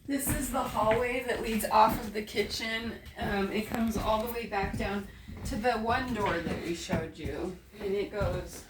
This is the hallway that leads off of the kitchen. It comes all the way back down to the one door that we showed you. And it goes,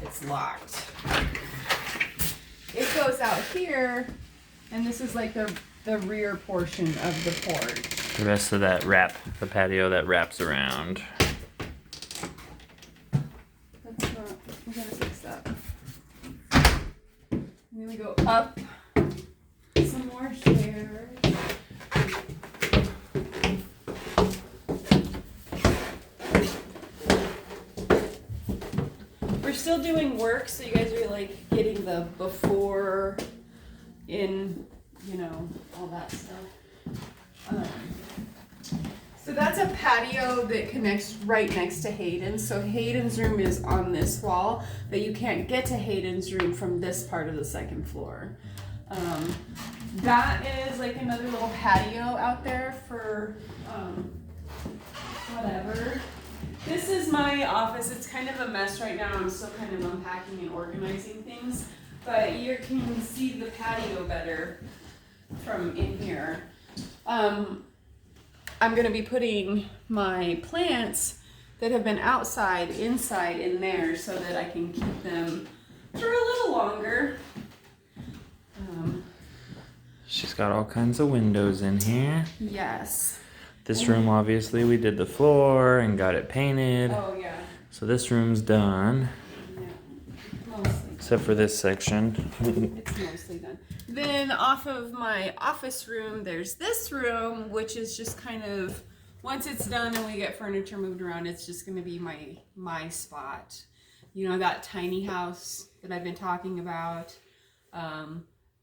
it's locked. It goes out here, and this is like the rear portion of the porch. The rest of that the patio that wraps around. That's not, we gotta fix that. And then we go up some more stairs. We're still doing work, so you guys are like getting the before in, you know, all that stuff. So that's a patio that connects right next to Hayden's. So Hayden's room is on this wall, but you can't get to Hayden's room from this part of the second floor. That is like another little patio out there for whatever. This is my office. It's kind of a mess right now. I'm still kind of unpacking and organizing things, but you can see the patio better from in here. I'm going to be putting my plants that have been outside inside in there so that I can keep them for a little longer. She's got all kinds of windows in here. Yes. This room, obviously, we did the floor and got it painted. Oh, yeah. So this room's done. Yeah. Mostly. Except for this section. It's mostly done. Then off of my office room, there's this room, which is just kind of, once it's done and we get furniture moved around, it's just going to be my spot. You know, that tiny house that I've been talking about,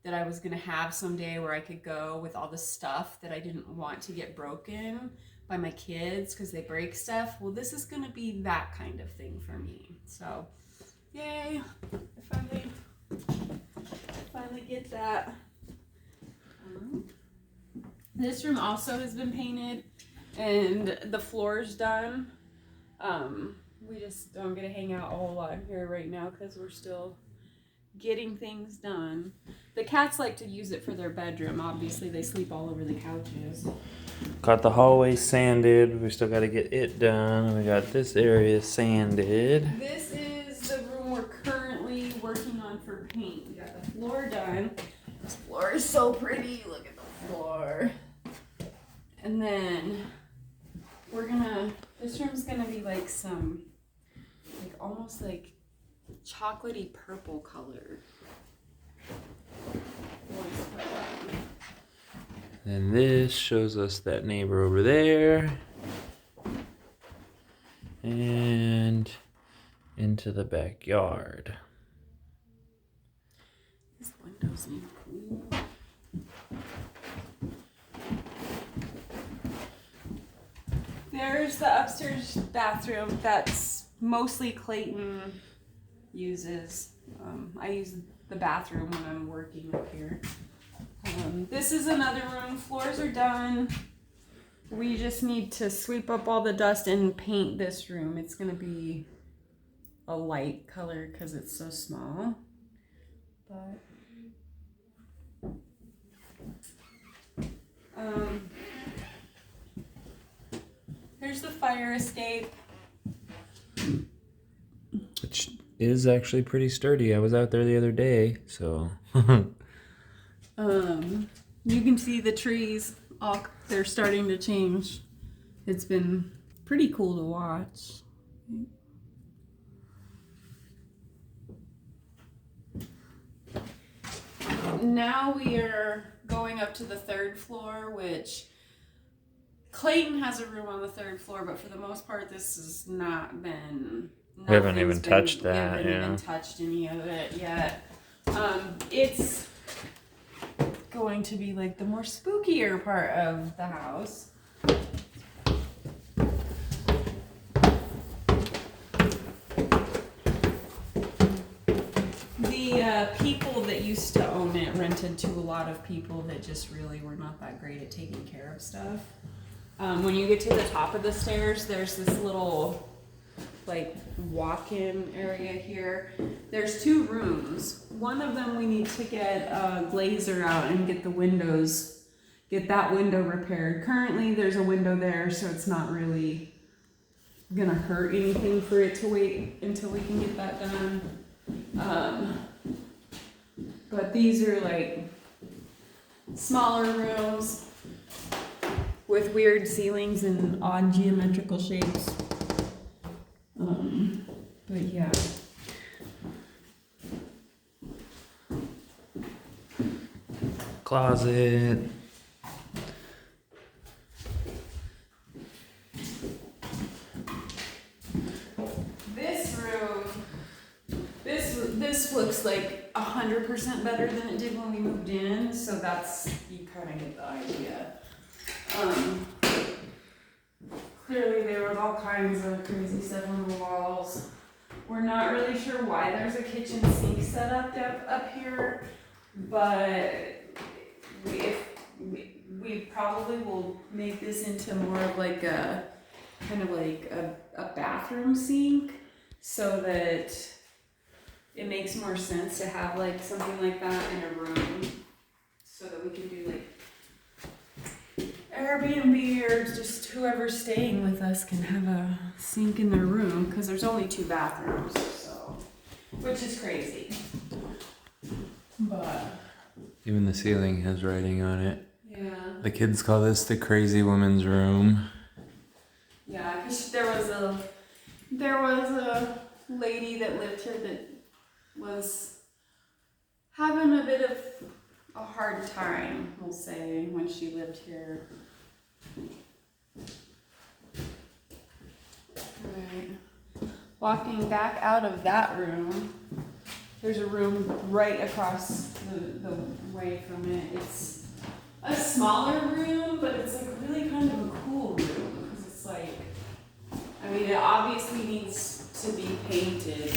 that I was going to have someday where I could go with all the stuff that I didn't want to get broken by my kids because they break stuff. Well, this is going to be that kind of thing for me. So, yay. I finally get that. This room also has been painted and the floor's done. We just don't get to hang out a whole lot here right now because we're still getting things done. The cats like to use it for their bedroom. Obviously, they sleep all over the couches. Got the hallway sanded. We still got to get it done. We got this area sanded. This is the room we're currently working on for paint. We got the floor done. This floor is so pretty. Look at the floor. And then this room's gonna be like some, like almost like chocolatey purple color. And this shows us that neighbor over there. And into the backyard. This window's need cool. There's the upstairs bathroom that's mostly Clayton uses. I use the bathroom when I'm working up here. This is another room. Floors are done. We just need to sweep up all the dust and paint this room. It's going to be a light color because it's so small. But here's the fire escape. Which is actually pretty sturdy. I was out there the other day, so. You can see the trees, they're starting to change. It's been pretty cool to watch. Now we are going up to the third floor, which Clayton has a room on the third floor, but for the most part, this has not been. We haven't even touched that. We haven't even touched any of it yet. It's going to be like the more spookier part of the house. The people that used to own it rented to a lot of people that just really were not that great at taking care of stuff. When you get to the top of the stairs, there's this little like walk-in area here. There's 2 rooms. One of them we need to get a glazer out and get the windows, get that window repaired. Currently there's a window there, so it's not really gonna hurt anything for it to wait until we can get that done. But these are like smaller rooms with weird ceilings and odd geometrical shapes. But yeah. Closet. This room, this looks like 100% better than it did when we moved in, so that's, you kind of get the idea. Clearly there was all kinds of crazy stuff on the walls. We're not really sure why there's a kitchen sink set up here, but we probably will make this into more of like a kind of like a bathroom sink, so that it makes more sense to have like something like that in a room, so that we can do like Airbnb or just whoever's staying with us can have a sink in their room, because there's only 2 bathrooms, so, which is crazy. But Even the ceiling has writing on it. yeah. The kids call this the crazy woman's room. Yeah, because there was a lady that lived here that was having a bit of a hard time, we'll say, when she lived here. Right. Walking back out of that room, there's a room right across the way from it. It's a smaller room, but it's like really kind of a cool room, because it's like, I mean, it obviously needs to be painted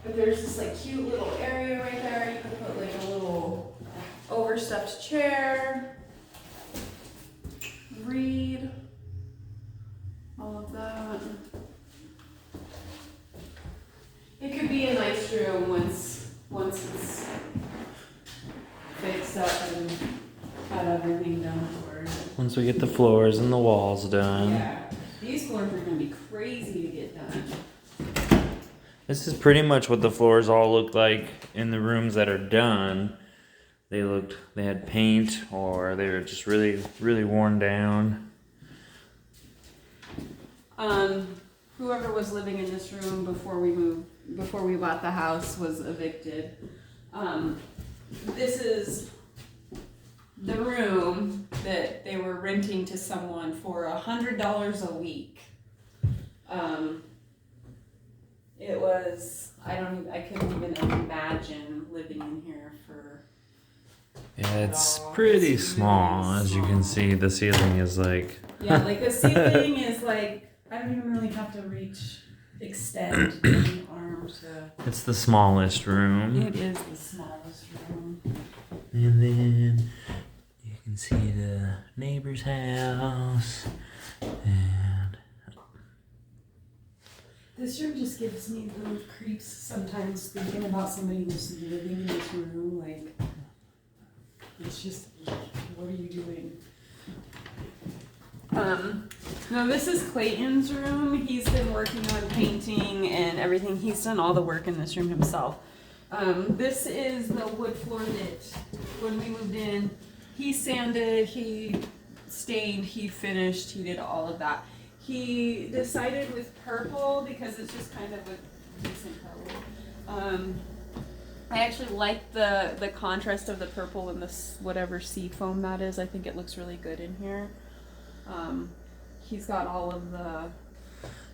but there's this like cute little area right there. You could put like a little overstuffed chair, read, all of that. It could be a nice room once it's fixed up and had everything done for it. Once we get the floors and the walls done. Yeah, these floors are gonna be crazy to get done. This is pretty much what the floors all look like in the rooms that are done. They had paint, or they were just really, really worn down. Whoever was living in this room before we bought the house was evicted. This is the room that they were renting to someone for $100 a week. It was, I couldn't even imagine living in here for. Yeah, it's pretty small, as you can see. The ceiling is like. Yeah, like the ceiling is like, I don't even really have to extend an arm to. It's the smallest room. It is the smallest room. And then you can see the neighbor's house. And This room just gives me the creeps sometimes, thinking about somebody who's living in this room. Like, it's just, what are you doing? No, this is Clayton's room. He's been working on painting and everything. He's done all the work in this room himself. This is the wood floor that when we moved in, he sanded, he stained, he finished, he did all of that. He decided with purple because it's just kind of a decent color. I actually like the contrast of the purple and this whatever sea foam that is. I think it looks really good in here. He's got all of the.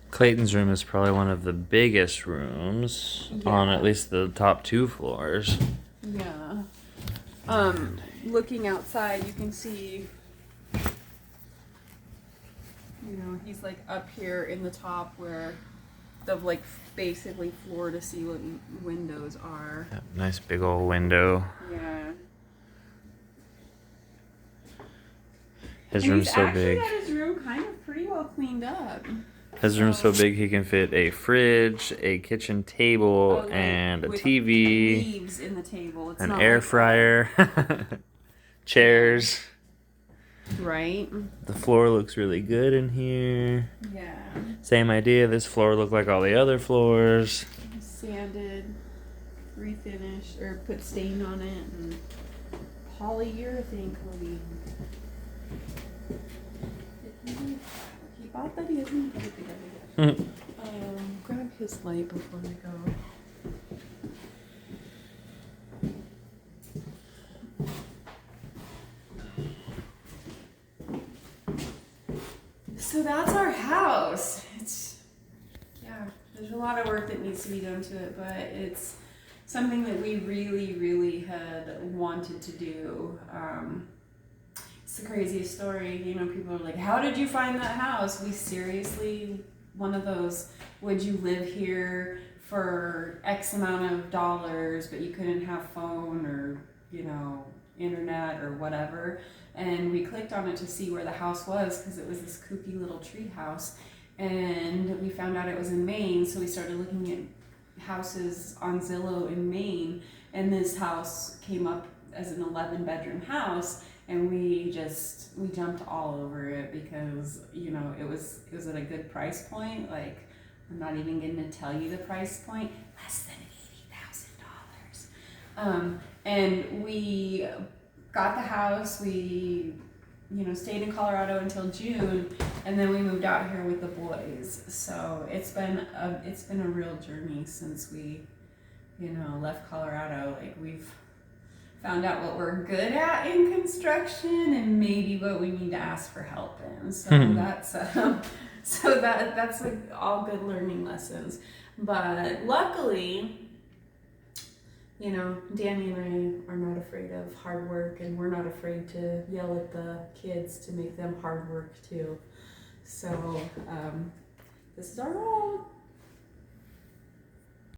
Clayton's room is probably one of the biggest rooms on at least the top 2 floors. Yeah. Looking outside, you can see. You know, he's like up here in the top where the like basically floor to ceiling windows are. Yep, nice big old window. Yeah. His And room's he's so actually big. got his room kind of pretty well cleaned up. His room's so big he can fit a fridge, a kitchen table, Like, and a with TV, leaves in the table. It's an not air like fryer, chairs. right? The floor looks really good in here. Yeah. Same idea. This floor looked like all the other floors. Sanded, refinished, or put stain on it, and polyurethane coating. He bought that. He hasn't put it together yet. Grab his light before we go. So that's our house. There's a lot of work that needs to be done to it, but it's something that we really, really had wanted to do. It's the craziest story. You know, people are like, how did you find that house? We seriously, one of those, would you live here for X amount of dollars, but you couldn't have phone or, you know, internet or whatever. And we clicked on it to see where the house was because it was this kooky little tree house. And we found out it was in Maine, so we started looking at houses on Zillow in Maine, and this house came up as an 11-bedroom house, and we jumped all over it because, you know, it was at a good price point. Like, I'm not even going to tell you the price point, less than $80,000. And we got the house. We, you know, stayed in Colorado until June, and then we moved out here with the boys. So it's been a real journey since we, you know, left Colorado. Like, we've found out what we're good at in construction and maybe what we need to ask for help in. So that's like all good learning lessons. But luckily, you know, Danny and I are not afraid of hard work, and we're not afraid to yell at the kids to make them hard work too. So this is our home.